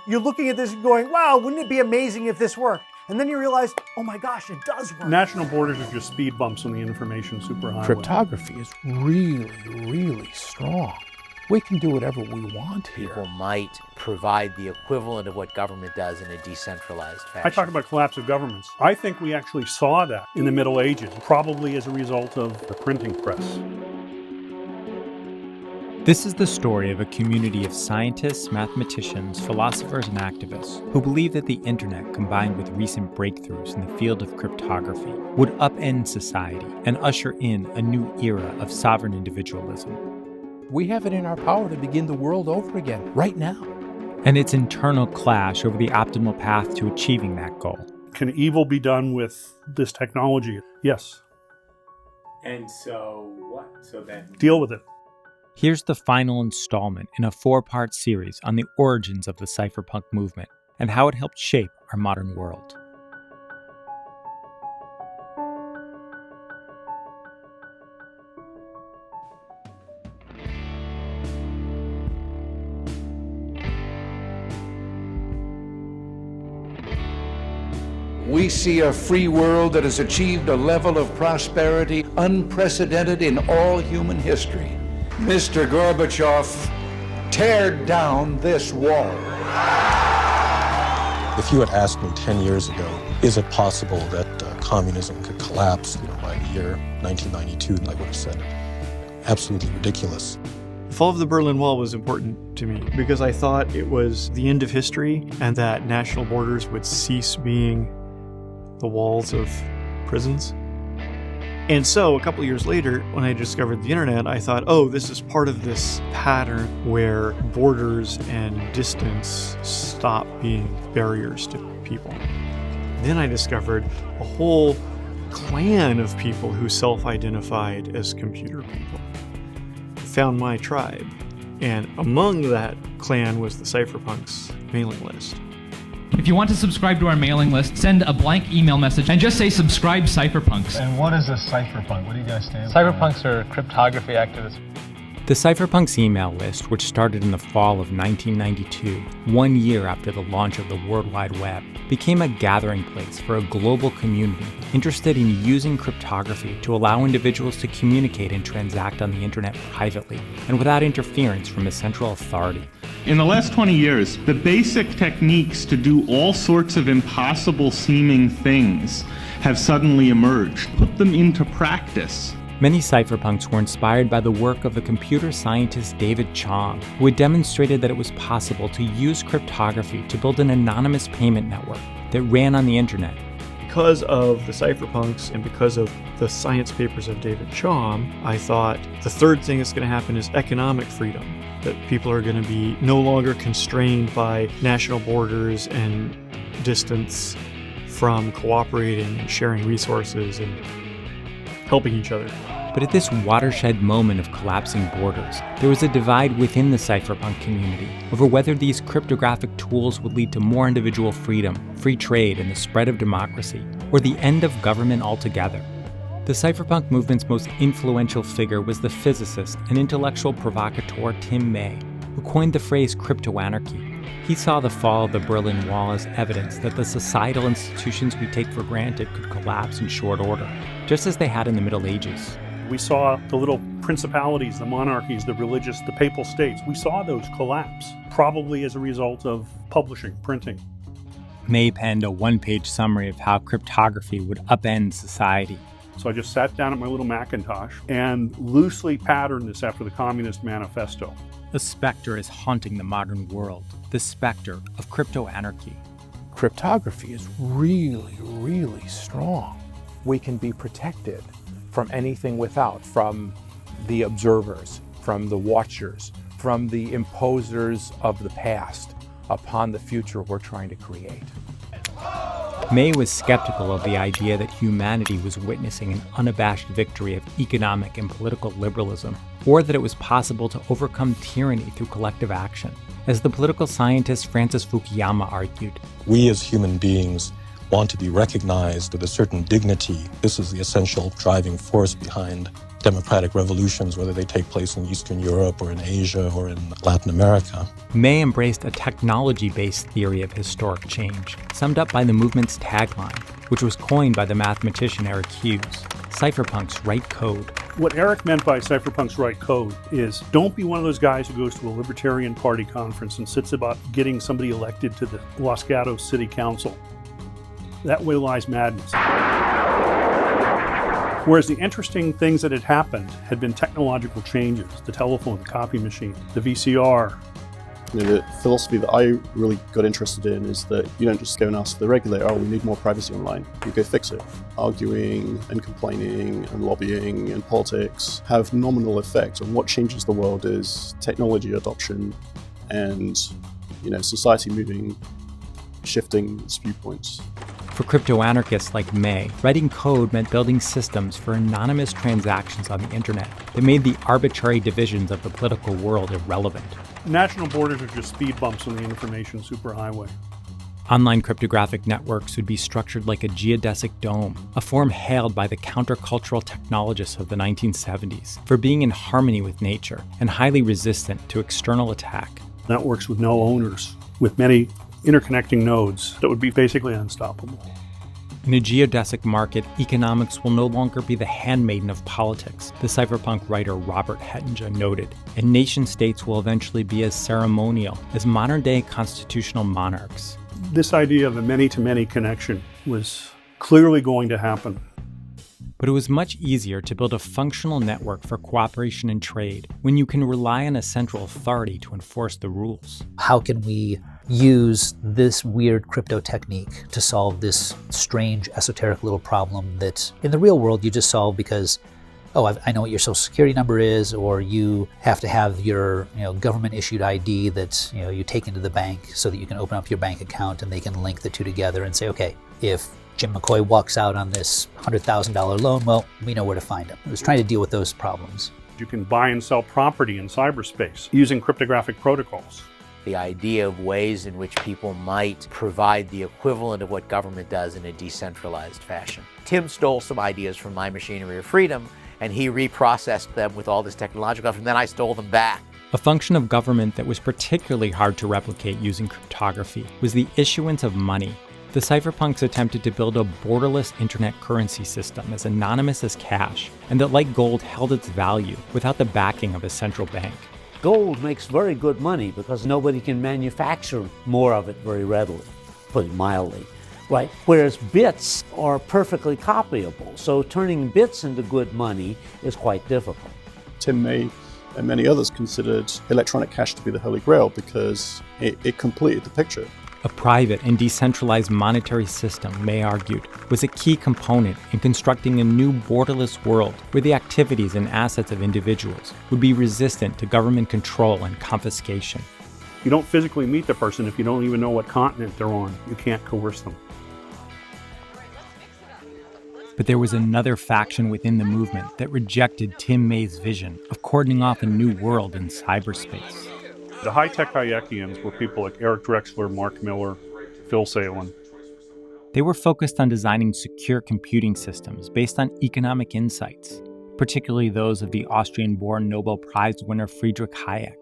You're looking at this and going, wow, wouldn't it be amazing if this worked? And then you realize, oh my gosh, it does work. National borders are just speed bumps on the information superhighway. Cryptography is really, really strong. We can do whatever we want here. People might provide the equivalent of what government does in a decentralized fashion. I talk about collapse of governments. I think we actually saw that in the Middle Ages, probably as a result of the printing press. This is the story of a community of scientists, mathematicians, philosophers, and activists who believe that the internet, combined with recent breakthroughs in the field of cryptography, would upend society and usher in a new era of sovereign individualism. We have it in our power to begin the world over again, right now. And its internal clash over the optimal path to achieving that goal. Can evil be done with this technology? Yes. And so what? So then Deal with it. Here's the final installment in a 4-part series on the origins of the cypherpunk movement and how it helped shape our modern world. We see a free world that has achieved a level of prosperity unprecedented in all human history. Mr. Gorbachev, tear down this wall. If you had asked me 10 years ago, is it possible that communism could collapse by the year 1992, I would have said absolutely ridiculous. The fall of the Berlin Wall was important to me because I thought it was the end of history and that national borders would cease being the walls of prisons. And so a couple of years later, when I discovered the internet, I thought, oh, this is part of this pattern where borders and distance stop being barriers to people. Then I discovered a whole clan of people who self-identified as computer people. I found my tribe, and among that clan was the Cypherpunks mailing list. If you want to subscribe to our mailing list, send a blank email message and just say subscribe Cypherpunks. And what is a cypherpunk? What do you guys stand for? Cypherpunks are cryptography activists. The Cypherpunks email list, which started in the fall of 1992, 1 year after the launch of the World Wide Web, became a gathering place for a global community interested in using cryptography to allow individuals to communicate and transact on the internet privately and without interference from a central authority. In the last 20 years, the basic techniques to do all sorts of impossible seeming things have suddenly emerged. Put them into practice. Many cypherpunks were inspired by the work of the computer scientist David Chaum, who had demonstrated that it was possible to use cryptography to build an anonymous payment network that ran on the internet. Because of the cypherpunks and because of the science papers of David Chaum, I thought the third thing that's going to happen is economic freedom. That people are going to be no longer constrained by national borders and distance from cooperating and sharing resources and helping each other. But at this watershed moment of collapsing borders, there was a divide within the cypherpunk community over whether these cryptographic tools would lead to more individual freedom, free trade, and the spread of democracy, or the end of government altogether. The cypherpunk movement's most influential figure was the physicist and intellectual provocateur Tim May, who coined the phrase cryptoanarchy. He saw the fall of the Berlin Wall as evidence that the societal institutions we take for granted could collapse in short order, just as they had in the Middle Ages. We saw the little principalities, the monarchies, the religious, the papal states. We saw those collapse, probably as a result of publishing, printing. May penned a one-page summary of how cryptography would upend society. So I just sat down at my little Macintosh and loosely patterned this after the Communist Manifesto. A specter is haunting the modern world, the specter of cryptoanarchy. Cryptography is really, really strong. We can be protected from anything without, from the observers, from the watchers, from the imposers of the past upon the future we're trying to create. May was skeptical of the idea that humanity was witnessing an unabashed victory of economic and political liberalism, or that it was possible to overcome tyranny through collective action. As the political scientist Francis Fukuyama argued, we as human beings want to be recognized with a certain dignity. This is the essential driving force behind democratic revolutions, whether they take place in Eastern Europe or in Asia or in Latin America. May embraced a technology-based theory of historic change, summed up by the movement's tagline, which was coined by the mathematician Eric Hughes: cypherpunks write code. What Eric meant by cypherpunks write code is, don't be one of those guys who goes to a Libertarian Party conference and sits about getting somebody elected to the Los Gatos City Council. That way lies madness. Whereas the interesting things that had happened had been technological changes: the telephone, the copy machine, the VCR. The philosophy that I really got interested in is that you don't just go and ask the regulator, oh, we need more privacy online. You go fix it. Arguing and complaining and lobbying and politics have nominal effect, and what changes the world is technology adoption and, society shifting its viewpoints. For crypto-anarchists like May, writing code meant building systems for anonymous transactions on the internet that made the arbitrary divisions of the political world irrelevant. National borders are just speed bumps on the information superhighway. Online cryptographic networks would be structured like a geodesic dome, a form hailed by the countercultural technologists of the 1970s for being in harmony with nature and highly resistant to external attack. Networks with no owners, with many interconnecting nodes that would be basically unstoppable. In a geodesic market, economics will no longer be the handmaiden of politics, the cypherpunk writer Robert Hettinger noted, and nation-states will eventually be as ceremonial as modern-day constitutional monarchs. This idea of a many-to-many connection was clearly going to happen. But it was much easier to build a functional network for cooperation and trade when you can rely on a central authority to enforce the rules. How can we use this weird crypto technique to solve this strange, esoteric little problem that in the real world you just solve because, I know what your social security number is, or you have to have your government issued ID that you take into the bank so that you can open up your bank account and they can link the two together and say, okay, if Jim McCoy walks out on this $100,000 loan, well, we know where to find him. I was trying to deal with those problems. You can buy and sell property in cyberspace using cryptographic protocols. The idea of ways in which people might provide the equivalent of what government does in a decentralized fashion. Tim stole some ideas from My Machinery of Freedom, and he reprocessed them with all this technological stuff, and then I stole them back. A function of government that was particularly hard to replicate using cryptography was the issuance of money. The cypherpunks attempted to build a borderless internet currency system as anonymous as cash, and that, like gold, held its value without the backing of a central bank. Gold makes very good money because nobody can manufacture more of it very readily, put it mildly, right? Whereas bits are perfectly copyable, so turning bits into good money is quite difficult. Tim May and many others considered electronic cash to be the holy grail because it completed the picture. A private and decentralized monetary system, May argued, was a key component in constructing a new borderless world where the activities and assets of individuals would be resistant to government control and confiscation. You don't physically meet the person if you don't even know what continent they're on. You can't coerce them. But there was another faction within the movement that rejected Tim May's vision of cordoning off a new world in cyberspace. The high-tech Hayekians were people like Eric Drexler, Mark Miller, Phil Salin. They were focused on designing secure computing systems based on economic insights, particularly those of the Austrian-born Nobel Prize winner Friedrich Hayek.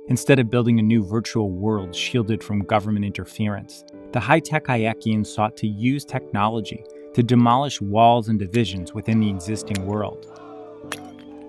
Instead of building a new virtual world shielded from government interference, the high-tech Hayekians sought to use technology to demolish walls and divisions within the existing world.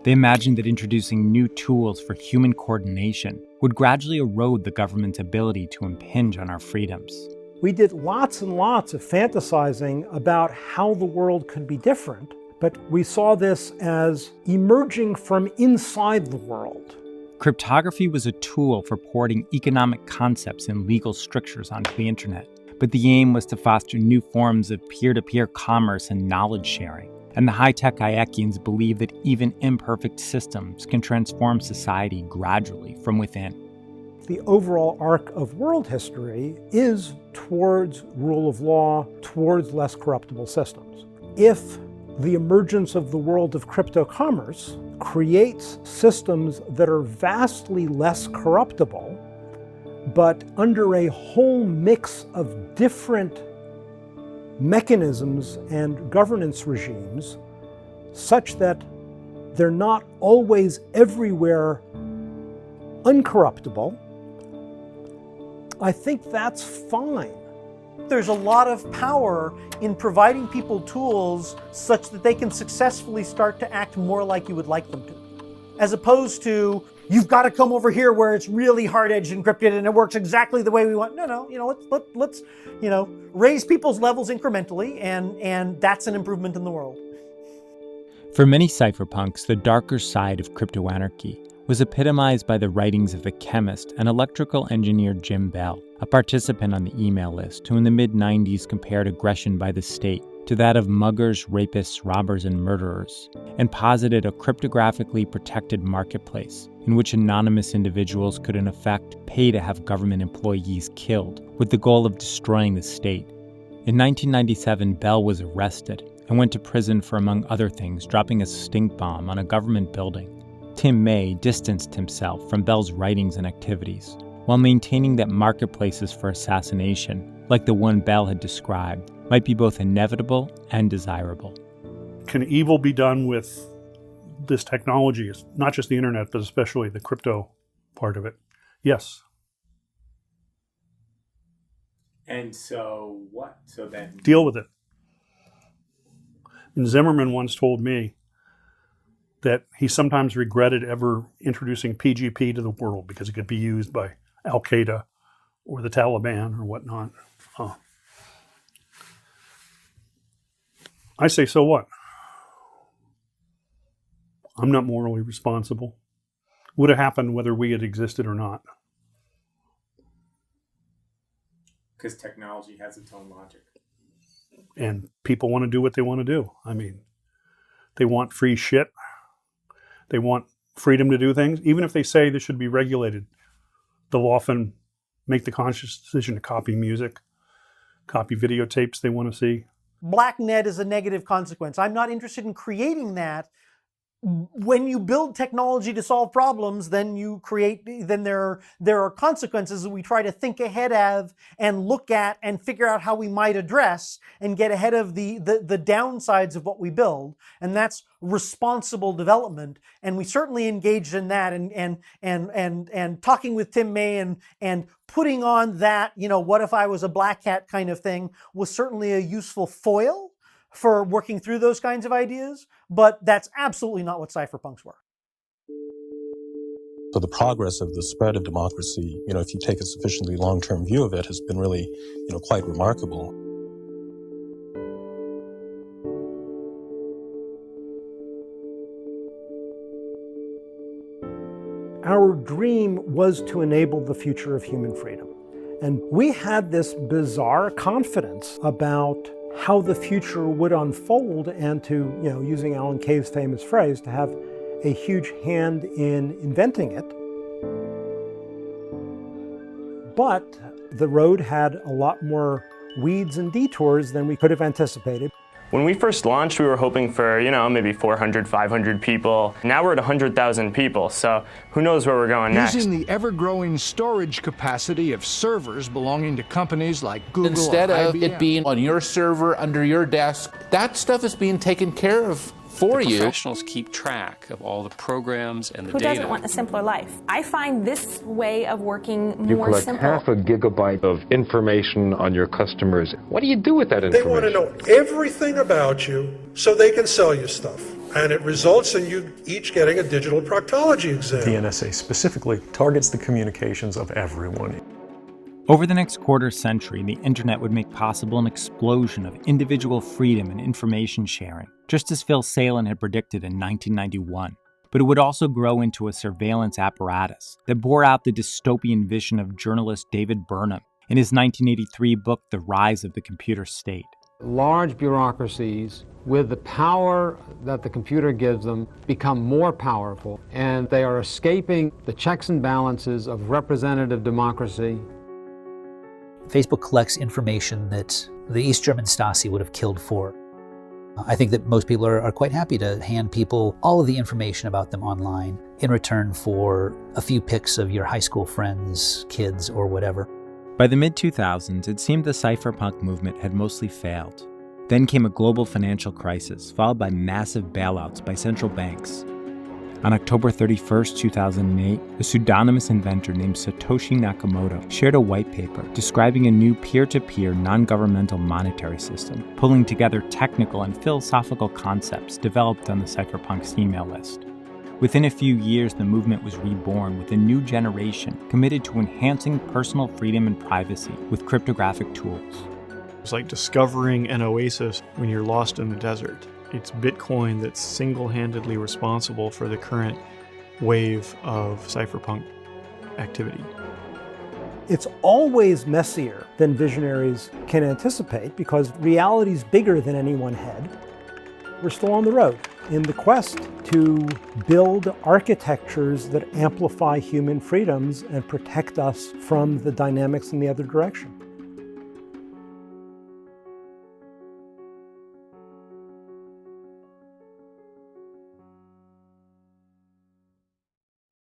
They imagined that introducing new tools for human coordination would gradually erode the government's ability to impinge on our freedoms. We did lots and lots of fantasizing about how the world could be different, but we saw this as emerging from inside the world. Cryptography was a tool for porting economic concepts and legal strictures onto the internet, but the aim was to foster new forms of peer-to-peer commerce and knowledge sharing. And the high-tech Hayekians believe that even imperfect systems can transform society gradually from within. The overall arc of world history is towards rule of law, towards less corruptible systems. If the emergence of the world of crypto commerce creates systems that are vastly less corruptible, but under a whole mix of different mechanisms and governance regimes, such that they're not always everywhere uncorruptible, I think that's fine. There's a lot of power in providing people tools such that they can successfully start to act more like you would like them to. As opposed to, you've got to come over here where it's really hard-edged encrypted and it works exactly the way we want. No, let's raise people's levels incrementally, and that's an improvement in the world. For many cypherpunks, the darker side of cryptoanarchy was epitomized by the writings of the chemist and electrical engineer Jim Bell, a participant on the email list who in the mid-90s compared aggression by the state to that of muggers, rapists, robbers, and murderers, and posited a cryptographically protected marketplace in which anonymous individuals could in effect pay to have government employees killed with the goal of destroying the state. In 1997, Bell was arrested and went to prison for, among other things, dropping a stink bomb on a government building. Tim May distanced himself from Bell's writings and activities, while maintaining that marketplaces for assassination, like the one Bell had described, might be both inevitable and desirable. Can evil be done with this technology? It's not just the internet, but especially the crypto part of it. Yes. And so what? So then... Deal with it. And Zimmerman once told me that he sometimes regretted ever introducing PGP to the world because it could be used by Al-Qaeda or the Taliban or whatnot. I say, so what? I'm not morally responsible. Would have happened whether we had existed or not. Because technology has its own logic. And people want to do what they want to do. I mean, they want free shit. They want freedom to do things. Even if they say this should be regulated, they'll often make the conscious decision to copy music, copy videotapes they want to see. Blacknet is a negative consequence. I'm not interested in creating that. When you build technology to solve problems, then there are consequences that we try to think ahead of and look at and figure out how we might address and get ahead of the downsides of what we build. And that's responsible development. And we certainly engaged in that and talking with Tim May and putting on that, what if I was a black hat kind of thing was certainly a useful foil for working through those kinds of ideas, but that's absolutely not what cypherpunks were. So the progress of the spread of democracy, if you take a sufficiently long-term view of it, has been really, quite remarkable. Our dream was to enable the future of human freedom. And we had this bizarre confidence about how the future would unfold and to, using Alan Kay's famous phrase, to have a huge hand in inventing it. But the road had a lot more weeds and detours than we could have anticipated. When we first launched, we were hoping for, maybe 400, 500 people. Now we're at 100,000 people, so who knows where we're going next. Using the ever-growing storage capacity of servers belonging to companies like Google Instead or of IBM. it being on your server, under your desk, that stuff is being taken care of for you. Professionals keep track of all the programs and the Who data. Who doesn't want a simpler life? I find this way of working You more collect simple. half a gigabyte of information on your customers. What do you do with that They information? want to know everything about you so they can sell you stuff. And it results in you each getting a digital proctology exam. The NSA specifically targets the communications of everyone. Over the next quarter century, the internet would make possible an explosion of individual freedom and information sharing, just as Phil Salen had predicted in 1991. But it would also grow into a surveillance apparatus that bore out the dystopian vision of journalist David Burnham in his 1983 book, The Rise of the Computer State. Large bureaucracies, with the power that the computer gives them, become more powerful, and they are escaping the checks and balances of representative democracy. Facebook collects information that the East German Stasi would have killed for. I think that most people are quite happy to hand people all of the information about them online in return for a few pics of your high school friends, kids, or whatever. By the mid-2000s, it seemed the cypherpunk movement had mostly failed. Then came a global financial crisis, followed by massive bailouts by central banks. On October 31, 2008, a pseudonymous inventor named Satoshi Nakamoto shared a white paper describing a new peer-to-peer non-governmental monetary system, pulling together technical and philosophical concepts developed on the cypherpunks' email list. Within a few years, the movement was reborn with a new generation committed to enhancing personal freedom and privacy with cryptographic tools. It's like discovering an oasis when you're lost in the desert. It's Bitcoin that's single-handedly responsible for the current wave of cypherpunk activity. It's always messier than visionaries can anticipate because reality's bigger than any one head. We're still on the road in the quest to build architectures that amplify human freedoms and protect us from the dynamics in the other direction.